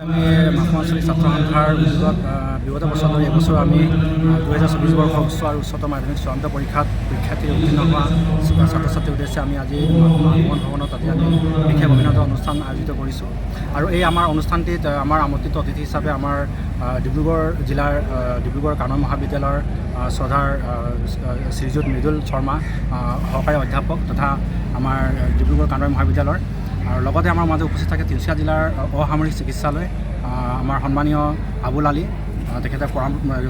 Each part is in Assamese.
আমি মাকুম আঞ্চলিক ছাত্ৰ সন্থাৰ উদ্যোগত বিগত বছৰ ধৰি এবছৰ আমি 2024 বৰ্ষৰ উচ্চ আৰু উচ্চতৰ মাধ্যমিক চূড়ান্ত পৰীক্ষাৰ্থী উত্তীৰ্ণ হোৱা ছাত্ৰ ছাত্ৰীৰ উদ্দেশ্যে আমি আজি মাকুম ভৱনত আজি আমি বিশেষ অভিনন্দন অনুষ্ঠান আয়োজিত কৰিছোঁ। আৰু এই আমাৰ অনুষ্ঠানটিত আমাৰ আমন্ত্ৰিত অতিথি হিচাপে আমাৰ ডিব্ৰুগড় জিলাৰ ডিব্ৰুগড় কানন মহাবিদ্যালয়ৰ শ্ৰদ্ধাৰ শ্ৰীযুত মৃদুল শৰ্মা সহকাৰী অধ্যাপক তথা আমাৰ ডিব্ৰুগড় কানন মহাবিদ্যালয়ৰ আৰু লগতে আমাৰ মাজত উপস্থিত থাকে তিনিচুকীয়া জিলাৰ অসামৰিক চিকিৎসালয় আমাৰ সন্মানীয় আবুল আলী তেখেতে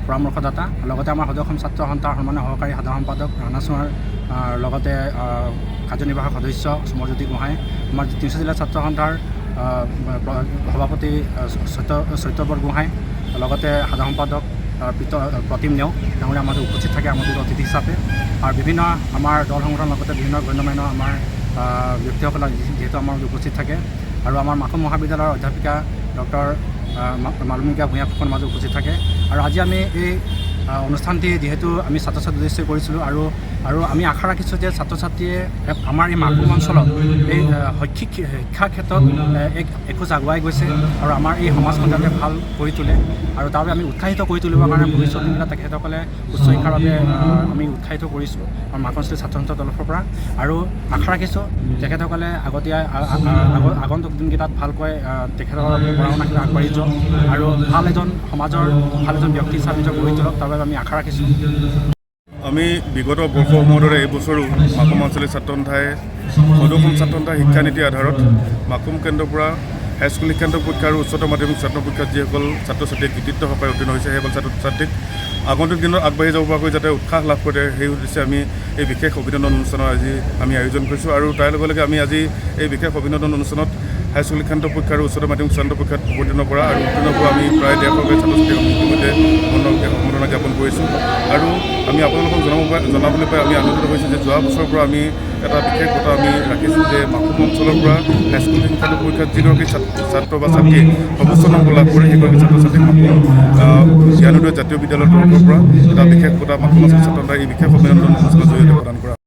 পৰামৰ্শদাতা, লগতে আমাৰ সদৌ অসম ছাত্ৰ সন্থাৰ সন্মানীয় সহকাৰী সাধাৰণ সম্পাদক ৰাণা চোৱাৰ, লগতে কাৰ্যনিৰ্বাহক সদস্য সুমৰজ্যোতি গোহাঁই, আমাৰ তিনিচুকীয়া জিলা ছাত্ৰ সন্থাৰ সভাপতি চৈত্যব্ৰত গোহাঁই, লগতে সাধাৰণ সম্পাদক প্ৰতিম নেওগ ডাঙৰীয়া আমাৰ উপস্থিত থাকে আমন্ত্ৰিত অতিথি হিচাপে। আৰু বিভিন্ন আমাৰ দল সংগঠনৰ লগতে বিভিন্ন গণ্যমান্য আমাৰ ব্যক্তিসকল যিহেতু আমাৰ উপস্থিত থাকে। আৰু আমাৰ মাকুম মহাবিদ্যালয়ৰ অধ্যাপিকা ডক্টৰ মালমিকা ভূঞা ফুকন মাজত উপস্থিত থাকে। আৰু আজি আমি এই অনুষ্ঠানটি যিহেতু আমি ছাত্ৰ ছাত্ৰীৰ উদ্দেশ্যে কৰিছিলোঁ আৰু আমি আশা ৰাখিছোঁ যে ছাত্ৰ ছাত্ৰীয়ে আমাৰ এই মাকুম অঞ্চলত এই শৈক্ষিক শিক্ষাৰ ক্ষেত্ৰত এখোজ আগুৱাই গৈছে আৰু আমাৰ এই সমাজখন যাতে ভাল কৰি তোলে আৰু তাৰ বাবে আমি উৎসাহিত কৰি তুলিবৰ কাৰণে ভৱিষ্যত দিনবিলাক তেখেতসকলে উচ্চ শিক্ষাৰ বাবে আমি উৎসাহিত কৰিছোঁ আমাৰ মাকুম অঞ্চলিক ছাত্ৰ সন্থাৰ তৰফৰ পৰা। আৰু আশা ৰাখিছোঁ তেখেতসকলে আগন্তুক দিনকেইটাত ভালকৈ তেখেতসকলৰ পঢ়া শুনাখিনি আগবাঢ়ি যাওক আৰু ভাল এজন সমাজৰ ভাল এজন ব্যক্তি হিচাপে নিজক গঢ়ি তোলক, তাৰ বাবে আমি আশা ৰাখিছোঁ। আমি বিগত বৰ্ষসমূহৰ দৰে এইবছৰো মাকুম আঞ্চলিক ছাত্ৰ সন্থাই সদৌ অসম ছাত্ৰ সন্থাৰ শিক্ষানীতিৰ আধাৰত মাকুম কেন্দ্ৰৰ পৰা হাইস্কুল শিক্ষান্ত পৰীক্ষা আৰু উচ্চতৰ মাধ্যমিক ছাত্ৰ পৰীক্ষাত যিসকল ছাত্ৰ ছাত্ৰীয়ে কৃতিত্ব সহকাৰে উত্তীৰ্ণ হৈছে সেইসকল ছাত্ৰ ছাত্ৰীক আগন্তুক দিনত আগবাঢ়ি যাব পৰাকৈ যাতে উৎসাহ লাভ কৰে সেই উদ্দেশ্যে আমি এই বিশেষ অভিনন্দন অনুষ্ঠানৰ আজি আমি আয়োজন কৰিছোঁ। আৰু তাৰ লগে লগে আমি আজি এই বিশেষ অভিনন্দন অনুষ্ঠানত হাইস্কুল শিক্ষান্ত পৰীক্ষা আৰু উচ্চতৰ মাধ্যমিক চূড়ান্ত পৰীক্ষাত অৱতীৰ্ণ কৰা আৰু উত্তীৰ্ণ হোৱা আমি প্ৰায় 150 ছাত্ৰ ছাত্ৰীক আমি ইতিমধ্যে সম্বৰ্ধনা জ্ঞাপন কৰিছোঁ। আৰু আমি আপোনালোকক জনাবলৈ পাই আমি আনন্দিত হৈছোঁ যে যোৱা বছৰৰ পৰা আমি এটা বিশেষ কথা আমি ৰাখিছোঁ যে মাকুম অঞ্চলৰ পৰা হাইস্কুল শিক্ষান্ত পৰীক্ষাত যিগৰাকী ছাত্ৰ বা ছাত্ৰীয়ে সৰ্বোচ্চ নম্বৰ লাভ কৰে সেইগৰাকী ছাত্ৰ ছাত্ৰীক মাকুম জ্ঞানোদয় জাতীয় বিদ্যালয়ৰ তৰফৰ পৰা এটা বিশেষ কথা মাকুম অঞ্চল ছাত্ৰ সন্থাই এই বিশেষ অভিনন্দন অনুষ্ঠানৰ জৰিয়তে প্ৰদান কৰা